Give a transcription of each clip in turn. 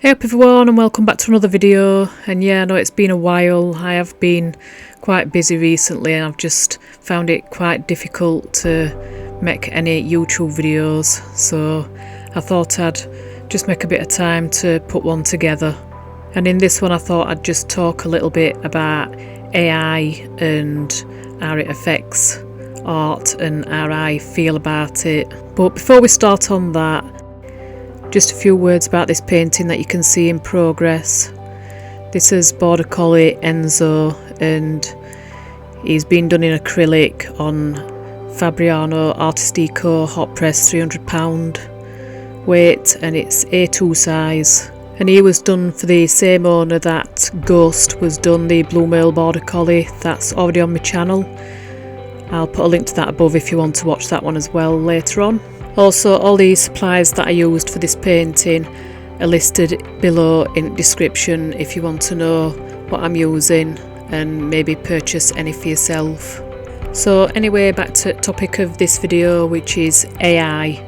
Hey up everyone, and welcome back to another video. And yeah, I know it's been a while. I have been quite busy recently and I've just found it quite difficult to make any YouTube videos, so I thought I'd just make a bit of time to put one together. And in this one I thought I'd just talk a little bit about AI and how it affects art and how I feel about it. But before we start on that, just a few words about this painting that you can see in progress. This is Border Collie Enzo, and he's been done in acrylic on Fabriano Artistico hot press £300 weight, and it's A2 size. And he was done for the same owner that Ghost was done, the Blue Male Border Collie. That's already on my channel. I'll put a link to that above if you want to watch that one as well later on. Also, all the supplies that I used for this painting are listed below in the description if you want to know what I'm using and maybe purchase any for yourself. So anyway, back to the topic of this video, which is AI.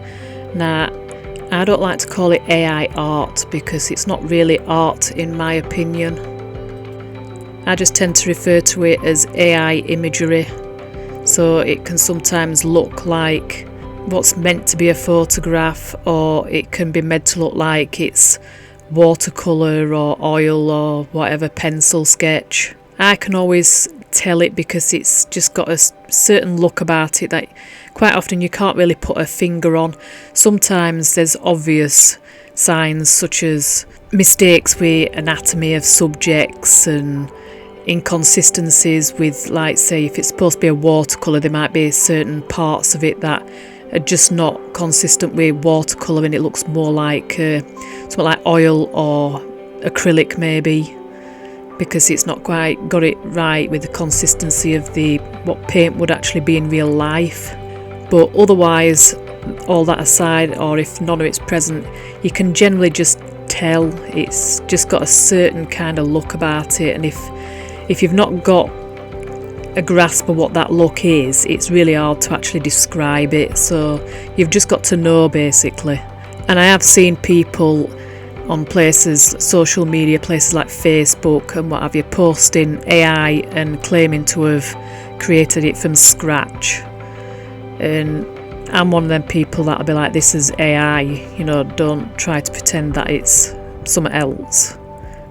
Now, I don't like to call it AI art because it's not really art in my opinion. I just tend to refer to it as AI imagery, so it can sometimes look like what's meant to be a photograph, or it can be made to look like it's watercolour or oil or whatever, pencil sketch. I can always tell it because it's just got a certain look about it that quite often you can't really put a finger on. Sometimes there's obvious signs such as mistakes with anatomy of subjects and inconsistencies with, like, say if it's supposed to be a watercolour, there might be certain parts of it that are just not consistent with watercolour and it looks more like something like oil or acrylic maybe, because it's not quite got it right with the consistency of what paint would actually be in real life. But otherwise, all that aside, or if none of it's present, you can generally just tell it's just got a certain kind of look about it. And if you've not got a grasp of what that look is, it's really hard to actually describe it, so you've just got to know basically. And I have seen people on places, social media places like Facebook and what have you, posting AI and claiming to have created it from scratch, and I'm one of them people that'll be like, this is AI, you know, don't try to pretend that it's something else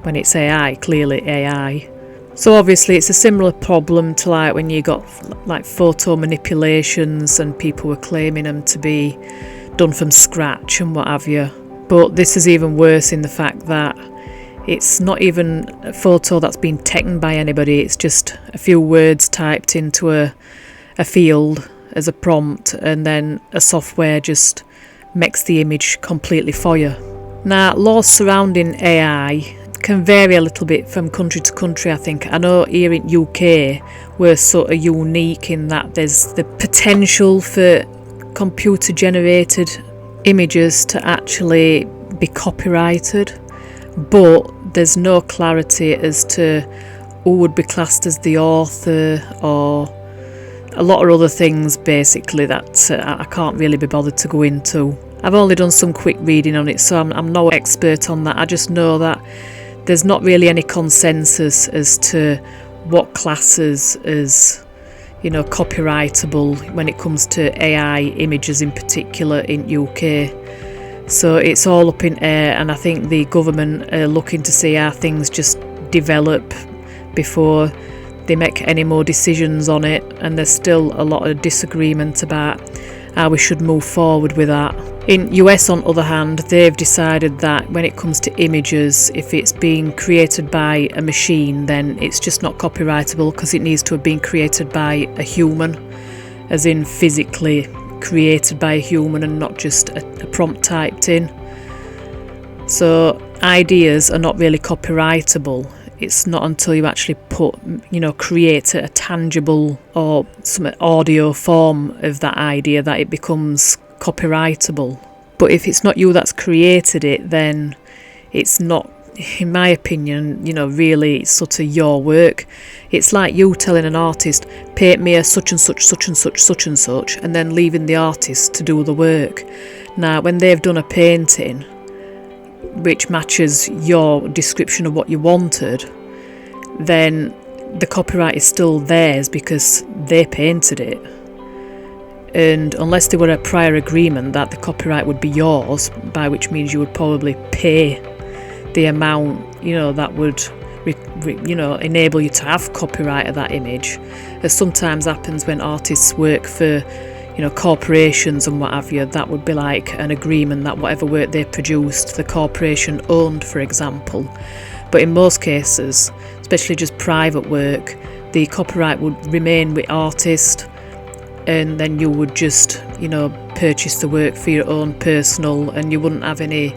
when it's AI, clearly AI. So obviously it's a similar problem to like when you got like photo manipulations and people were claiming them to be done from scratch and what have you. But this is even worse in the fact that it's not even a photo that's been taken by anybody, it's just a few words typed into a field as a prompt, and then a software just makes the image completely for you. Now, laws surrounding AI can vary a little bit from country to country, I think. I know here in UK we're sort of unique in that there's the potential for computer generated images to actually be copyrighted, but there's no clarity as to who would be classed as the author or a lot of other things basically that I can't really be bothered to go into. I've only done some quick reading on it, so I'm no expert on that. I just know that there's not really any consensus as to what classes as, you know, copyrightable when it comes to AI images in particular in UK. So it's all up in air, and I think the government are looking to see how things just develop before they make any more decisions on it, and there's still a lot of disagreement about how we should move forward with that. In US, on the other hand, they've decided that when it comes to images, if it's being created by a machine, then it's just not copyrightable because it needs to have been created by a human, as in physically created by a human and not just a prompt typed in. So ideas are not really copyrightable. It's not until you actually create a tangible or some audio form of that idea that it becomes copyrightable. But if it's not you that's created it, then it's not, in my opinion, really sort of your work. It's like you telling an artist, paint me a such and such, such and such, such and such, and then leaving the artist to do the work. Now, when they've done a painting, which matches your description of what you wanted, then the copyright is still theirs because they painted it. And unless there were a prior agreement that the copyright would be yours, by which means you would probably pay the amount, that would enable you to have copyright of that image, as sometimes happens when artists work for corporations and what have you. That would be like an agreement that whatever work they produced, the corporation owned, for example. But in most cases, especially just private work, the copyright would remain with artist, and then you would just purchase the work for your own personal, and you wouldn't have any,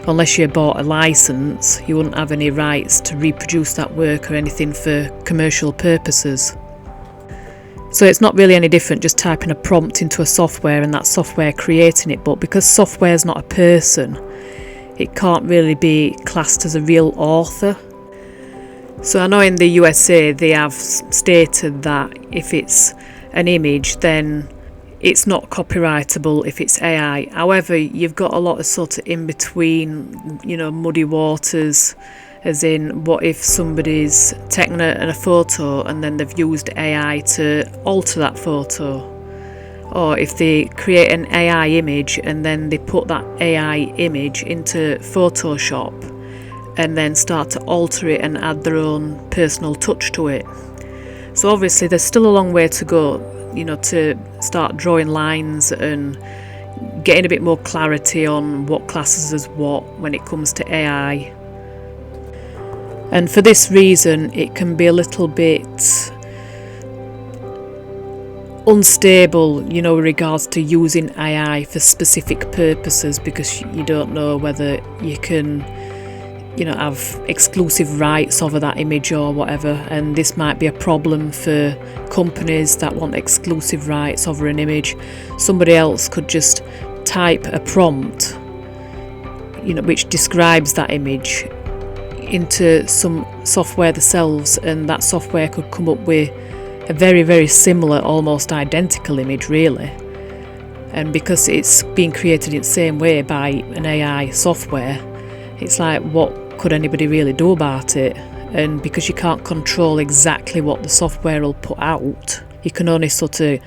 unless you bought a license, you wouldn't have any rights to reproduce that work or anything for commercial purposes. So it's not really any different just typing a prompt into a software and that software creating it, but because software is not a person, it can't really be classed as a real author. So I know in the USA they have stated that if it's an image, then it's not copyrightable if it's AI. However, you've got a lot of sort of in between, muddy waters, as in what if somebody's taken a photo and then they've used AI to alter that photo, or if they create an AI image and then they put that AI image into Photoshop and then start to alter it and add their own personal touch to it. So obviously there's still a long way to go, to start drawing lines and getting a bit more clarity on what classes as what when it comes to AI. And for this reason, it can be a little bit unstable, with regards to using AI for specific purposes, because you don't know whether you can, have exclusive rights over that image or whatever. And this might be a problem for companies that want exclusive rights over an image. Somebody else could just type a prompt, which describes that image into some software themselves, and that software could come up with a very, very similar, almost identical image, really. And because it's being created in the same way by an AI software, it's like, what could anybody really do about it? And because you can't control exactly what the software will put out, you can only sort of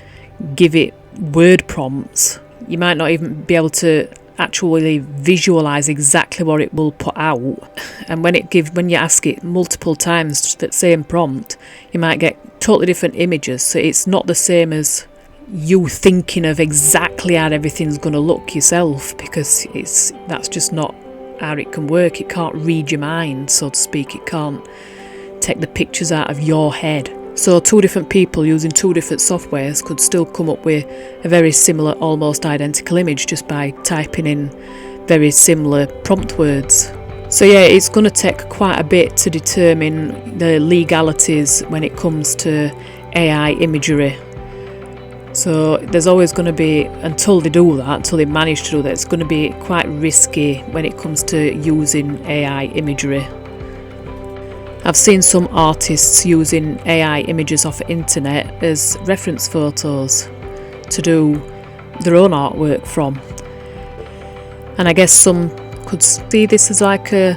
give it word prompts. You might not even be able to actually visualize exactly what it will put out, and when you ask it multiple times that same prompt, you might get totally different images. So it's not the same as you thinking of exactly how everything's going to look yourself, because that's just not how it can work. It can't read your mind, so to speak. It can't take the pictures out of your head. So two different people using two different softwares could still come up with a very similar, almost identical image just by typing in very similar prompt words. So yeah, it's going to take quite a bit to determine the legalities when it comes to AI imagery. So there's always going to be, until they manage to do that, it's going to be quite risky when it comes to using AI imagery. I've seen some artists using AI images off the internet as reference photos to do their own artwork from. And I guess some could see this as like a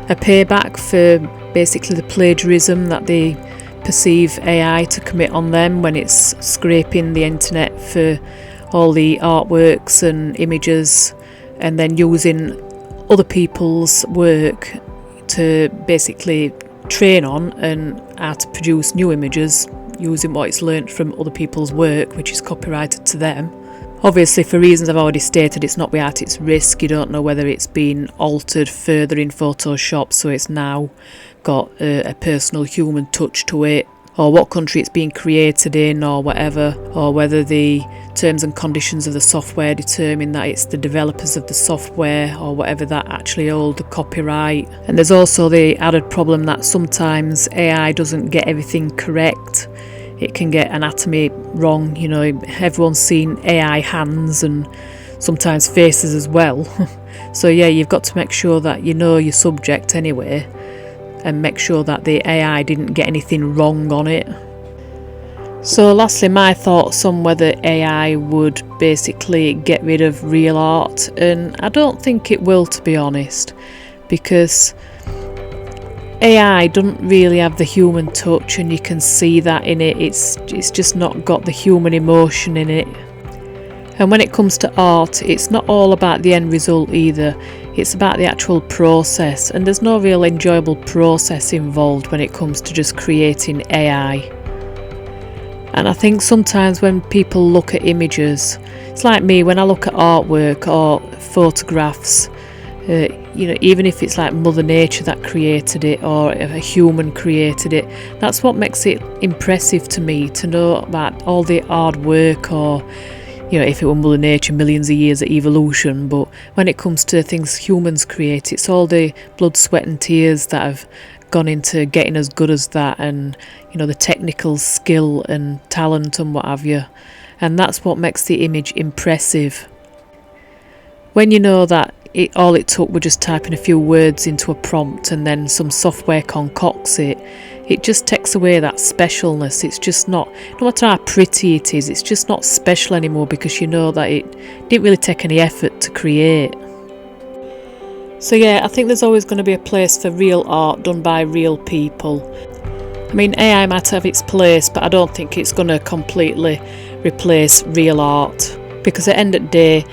payback for basically the plagiarism that they perceive AI to commit on them when it's scraping the internet for all the artworks and images and then using other people's work to basically train on and how to produce new images using what it's learnt from other people's work, which is copyrighted to them. Obviously, for reasons I've already stated, it's not without its risk. You don't know whether it's been altered further in Photoshop, so it's now got a personal human touch to it, or what country it's being created in, or whatever, or whether the terms and conditions of the software determine that it's the developers of the software or whatever that actually hold the copyright. And there's also the added problem that sometimes AI doesn't get everything correct. It can get anatomy wrong. Everyone's seen AI hands and sometimes faces as well. So yeah, you've got to make sure that you know your subject anyway, and make sure that the AI didn't get anything wrong on it. So lastly, my thoughts on whether AI would basically get rid of real art, and I don't think it will, to be honest. because AI doesn't really have the human touch, and you can see that in it. It's just not got the human emotion in it. And when it comes to art, it's not all about the end result either. It's about the actual process, and there's no real enjoyable process involved when it comes to just creating AI. And I think sometimes when people look at images, it's like me, when I look at artwork or photographs, even if it's like Mother Nature that created it or a human created it, that's what makes it impressive to me, to know about all the hard work, or if it were Mother Nature, millions of years of evolution. But when it comes to things humans create, it's all the blood, sweat and tears that have gone into getting as good as that, and the technical skill and talent and what have you. And that's what makes the image impressive. When you know that all it took was just typing a few words into a prompt and then some software concocts it, it just takes away that specialness. It's just not, no matter how pretty it is, it's just not special anymore, because you know that it didn't really take any effort to create. So yeah, I think there's always going to be a place for real art done by real people. I mean, AI might have its place, but I don't think it's going to completely replace real art, because at the end of the day,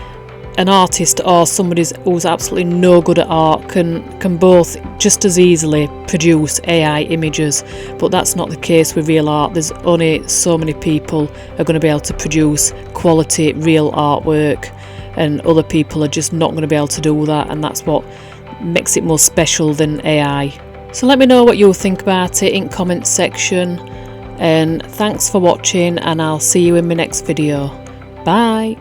an artist or somebody who's absolutely no good at art can both just as easily produce AI images. But that's not the case with real art. There's only so many people are going to be able to produce quality real artwork, and other people are just not going to be able to do that, and that's what makes it more special than AI. So let me know what you think about it in comments section, and thanks for watching, and I'll see you in my next video. Bye.